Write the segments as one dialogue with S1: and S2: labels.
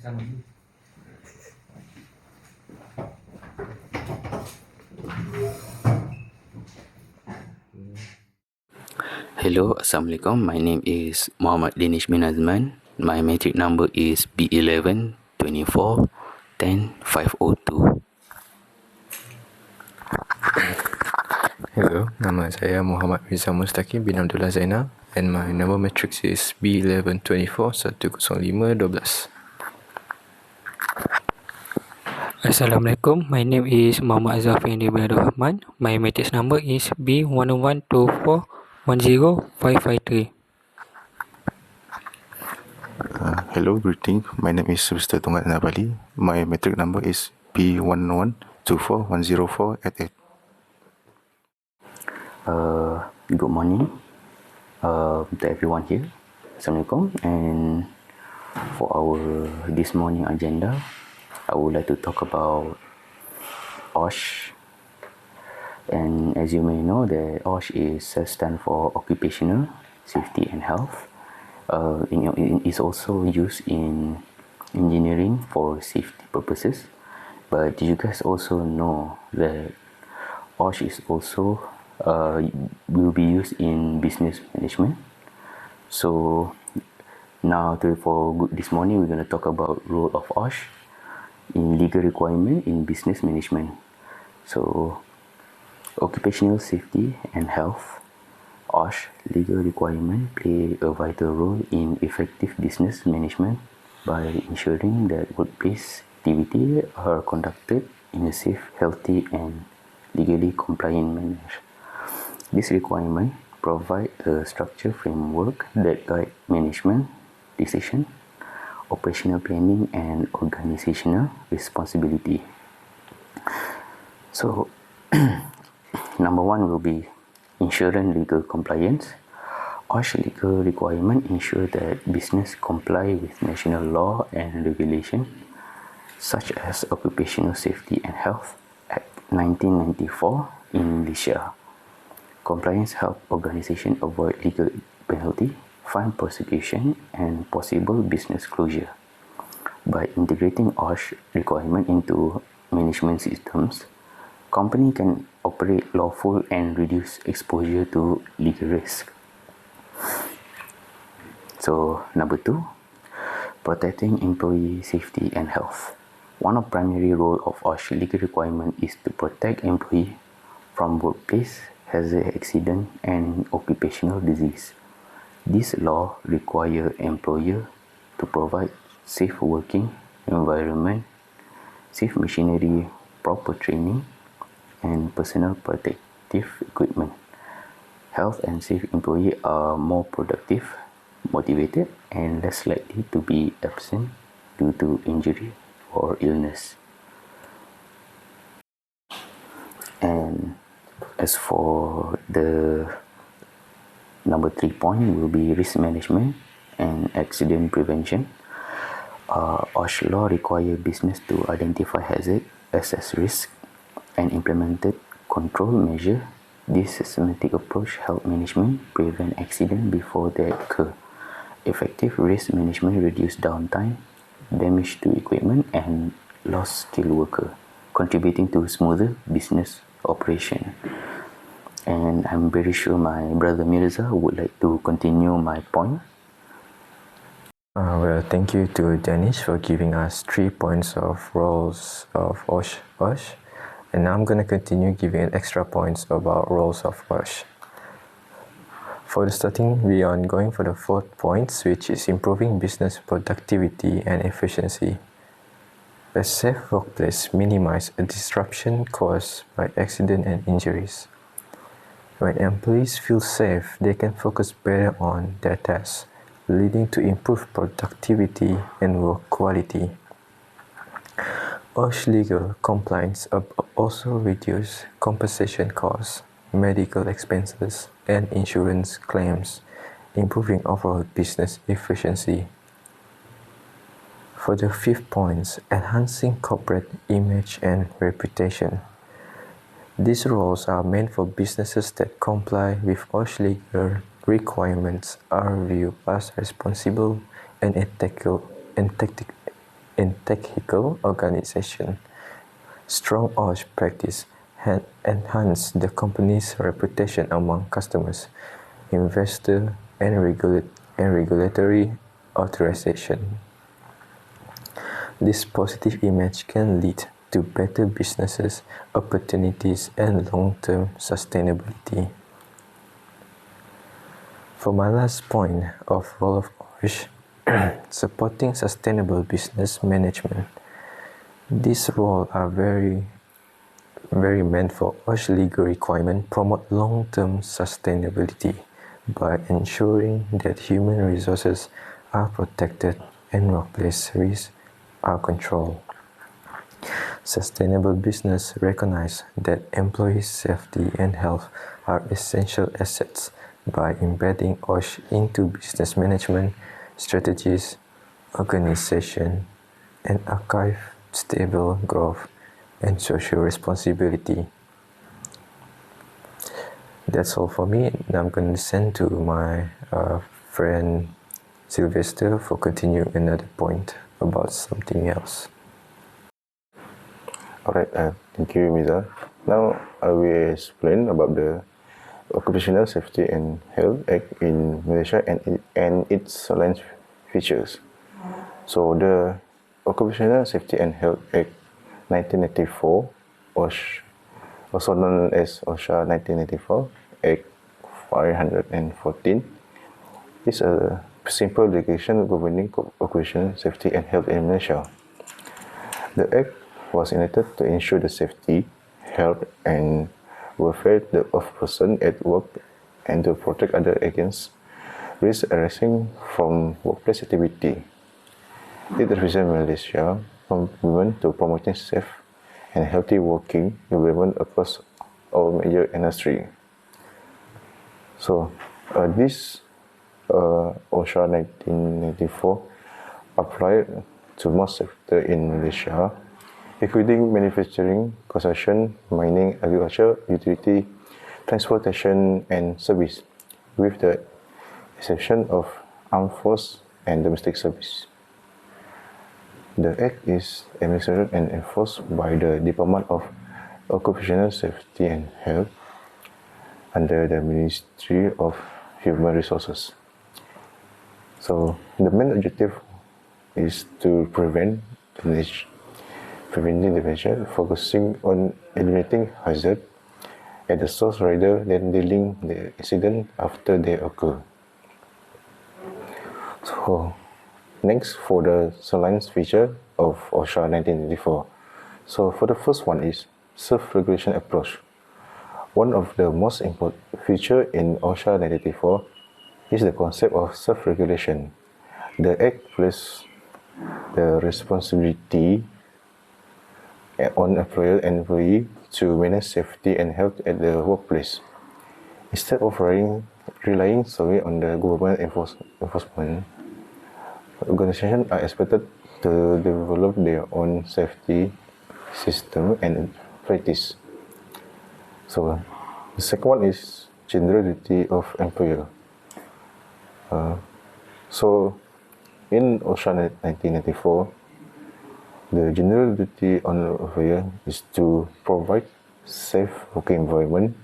S1: Hello, Assalamualaikum. My name is Muhammad Danish bin Azman. My matric number is B11 24 10 502.
S2: Hello, nama saya Muhammad Rizal Mustaqim bin Abdullah Zainal and my number matrix is B1124 105 12.
S3: Assalamualaikum. My name is Muhammad Azhar Fendi bin Abdul Rahman. My matrix number is B1124105553.
S4: Hello, greeting. My name is Mr. Tungat Nabali. My matric number is B1124104888.
S1: Good morning to everyone here. Assalamualaikum. And for our this morning agenda, I would like to talk about OSH. And as you may know, the OSH stands for Occupational Safety and Health. It's also used in engineering for safety purposes. But you guys also know that OSH is also will be used in business management. So now for this morning, we're going to talk about role of OSH in legal requirement in business management. So occupational safety and health, OSH legal requirement play a vital role in effective business management by ensuring that workplace activities are conducted in a safe, healthy, and legally compliant manner. This requirement provide a structured framework that guide management decision, operational planning, and organizational responsibility. So, number one will be ensuring legal compliance. OSH legal requirement ensure that business comply with national law and regulation, such as Occupational Safety and Health Act 1994 in Malaysia. Compliance help organization avoid legal penalty, fine prosecution, and possible business closure. By integrating OSH requirement into management systems, company can operate lawful and reduce exposure to legal risk. So, number two, protecting employee safety and health. One of primary role of OSH legal requirement is to protect employee from workplace hazard, accident, and occupational disease. This law require employer to provide safe working environment, safe machinery, proper training, and personal protective equipment. Health and safe employees are more productive, motivated, and less likely to be absent due to injury or illness. And as for the number 3 point will be risk management and accident prevention. OSH law require business to identify hazard, assess risk, and implemented control measure. This systematic approach help management prevent accident before they occur. Effective risk management reduce downtime, damage to equipment, and lost skilled worker, contributing to smoother business operation. And I'm very sure my brother Mirza would like to continue my point.
S2: Well, thank you to Danish for giving us 3 points of roles of OSH. And now I'm going to continue giving extra points about roles of OSH. For the starting, we are going for the 4th points, which is improving business productivity and efficiency. A safe workplace minimizes a disruption caused by accident and injuries. When employees feel safe, they can focus better on their tasks, leading to improved productivity and work quality. OSH legal compliance also reduce compensation costs, medical expenses, and insurance claims, improving overall business efficiency. For the 5th point, enhancing corporate image and reputation. These roles are meant for businesses that comply with OSH legal requirements, are viewed as responsible and ethical, in technical organization. Strong OSH practice enhance the company's reputation among customers, investors, and regulatory authorization. This positive image can lead to better businesses, opportunities, and long-term sustainability. For my last point of role of OSH, supporting sustainable business management. These roles are very meant for OSH legal requirement promote long-term sustainability by ensuring that human resources are protected and workplace risks are controlled. Sustainable business recognize that employee safety and health are essential assets by embedding OSH into business management strategies, organization, and archive stable growth and social responsibility. That's all for me. Now I'm going to send to my friend Sylvester for continue another point about something else.
S4: Alright, thank you, Miza. Now I will explain about the Occupational Safety and Health Act in Malaysia and its alliance features. So the Occupational Safety and Health Act 1984, OSH, also known as OSHA 1984, Act 514, is a simple regulation governing occupational safety and health in Malaysia. The Act was enacted to ensure the safety, health, and welfare of persons at work and to protect others against risks arising from workplace activity. It represents Malaysia's commitment to promoting safe and healthy working environment across all major industries. So, this OSHA 1994 applied to most sectors in Malaysia, including manufacturing, construction, mining, agriculture, utility, transportation, and service, with the exception of armed force and domestic service. The Act is administered and enforced by the Department of Occupational Safety and Health under the Ministry of Human Resources. So, the main objective is to preventing the measure, focusing on eliminating hazard at the source rather than dealing the incident after they occur. So, next for the alliance feature of OSHA 1984. So, for the first one is self-regulation approach. One of the most important features in OSHA 1984 is the concept of self-regulation. The Act places the responsibility on employer and employee to manage safety and health at the workplace. Instead of relying solely on the government enforcement, organizations are expected to develop their own safety system and practice. So, the second one is general duty of employer. So, in OSHA 1994, the general duty on the employer is to provide safe working environment,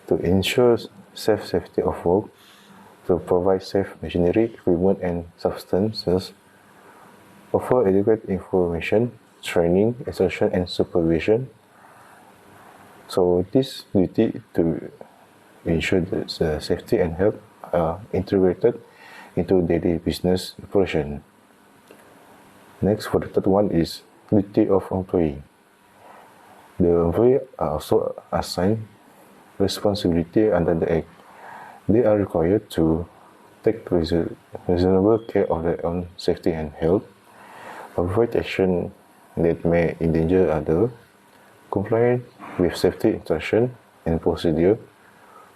S4: to ensure safe safety of work, to provide safe machinery, equipment, and substances, offer adequate information, training, instruction, and supervision. So this duty to ensure that the safety and health are integrated into daily business operation. Next, for the third one is duty of employee. The employee are also assigned responsibility under the Act. They are required to take reasonable care of their own safety and health, avoid action that may endanger others, comply with safety instruction and procedure,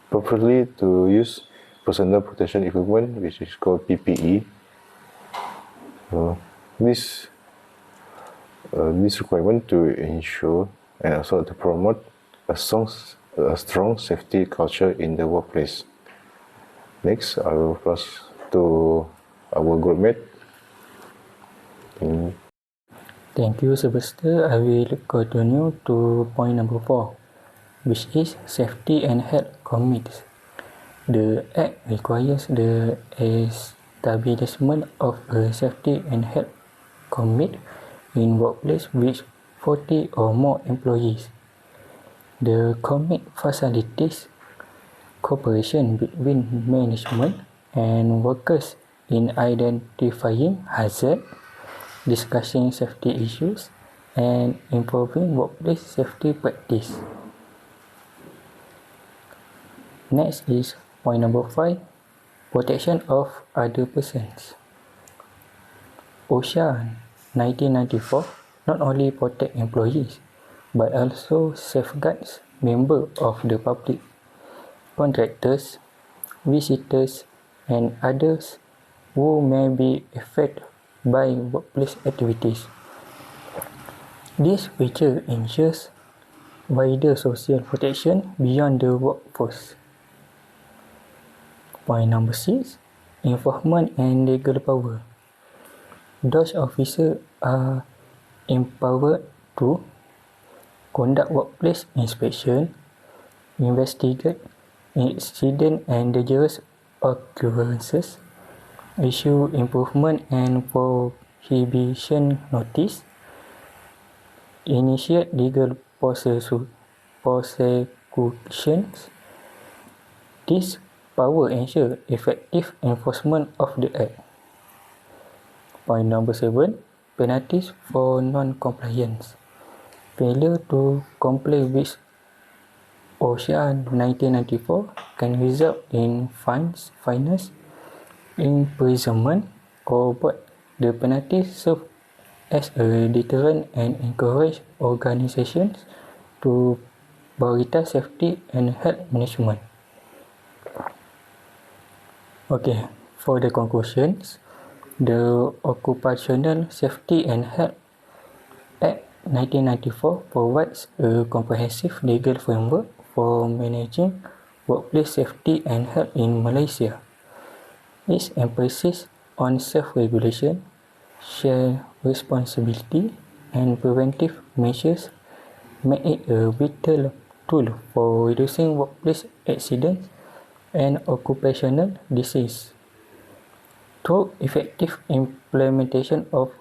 S4: properly to use personal protection equipment, which is called PPE. This requirement to ensure and also to promote a strong safety culture in the workplace. Next, I will pass to our group mate.
S3: Thank you, Sylvester. I will continue to point number 4, which is safety and health commits. The Act requires the establishment of a safety and health commit in workplace with 40 or more employees. The commit facilitates cooperation between management and workers in identifying hazards, discussing safety issues, and improving workplace safety practice. Next is point number 5, protection of other persons. OSHA 1994 not only protect employees but also safeguards members of the public, contractors, visitors, and others who may be affected by workplace activities. This feature ensures wider social protection beyond the workforce. Point number 6, enforcement and legal power. Those officers are empowered to conduct workplace inspection, investigate incident and dangerous occurrences, issue improvement and prohibition notice, initiate legal prosecutions. This power ensures effective enforcement of the Act. Point number 7, penalties for non-compliance. Failure to comply with OSHA 1994 can result in fines, imprisonment, or both. The penalties serve as a deterrent and encourage organizations to prioritize safety and health management. Okay, for the conclusions, the Occupational Safety and Health Act 1994 provides a comprehensive legal framework for managing workplace safety and health in Malaysia. Its emphasis on self-regulation, shared responsibility, and preventive measures make it a vital tool for reducing workplace accidents and occupational disease. Through effective implementation of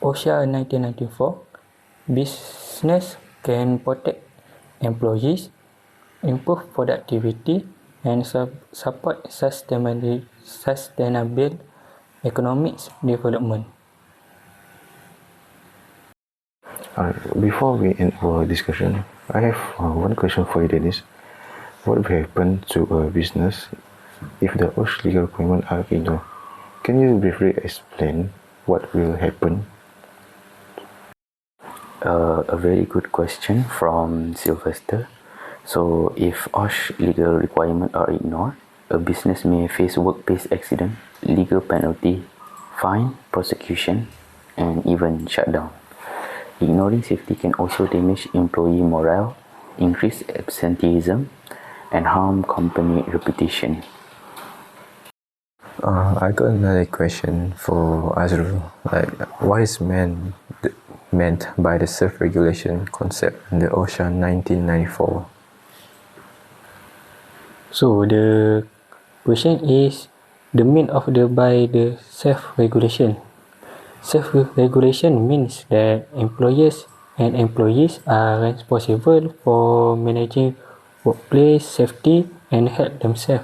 S3: OSHA 1994, business can protect employees, improve productivity, and support sustainable economic development.
S4: Before we end our discussion, I have one question for you, Dennis. What will happen to a business if the OSH legal requirements are ignored? Can you briefly explain what will happen?
S1: A very good question from Sylvester. So, if OSH legal requirements are ignored, a business may face workplace accident, legal penalty, fine, prosecution, and even shutdown. Ignoring safety can also damage employee morale, increase absenteeism, and harm company reputation.
S2: I got another question for Azrul. What is meant by the self-regulation concept in the OSHA 1994?
S3: So the question is the meaning of the self-regulation. Self-regulation means that employers and employees are responsible for managing workplace safety and health themselves.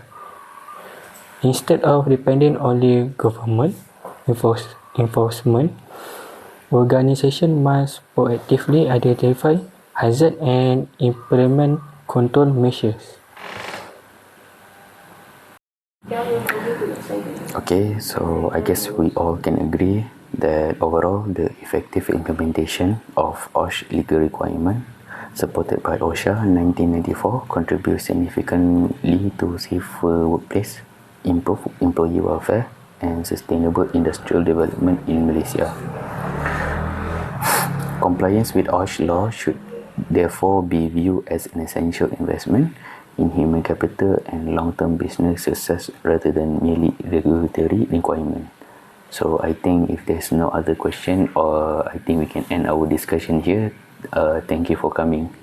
S3: Instead of depending on the government enforcement, organizations must proactively identify hazards and implement control measures.
S1: Okay, so I guess we all can agree that overall the effective implementation of OSH legal requirement supported by OSHA 1994 contributes significantly to safer workplace, improved employee welfare, and sustainable industrial development in Malaysia. Compliance with OSH law should therefore be viewed as an essential investment in human capital and long-term business success rather than merely regulatory requirement. So I think if there's no other question, or I think we can end our discussion here. Thank you for coming.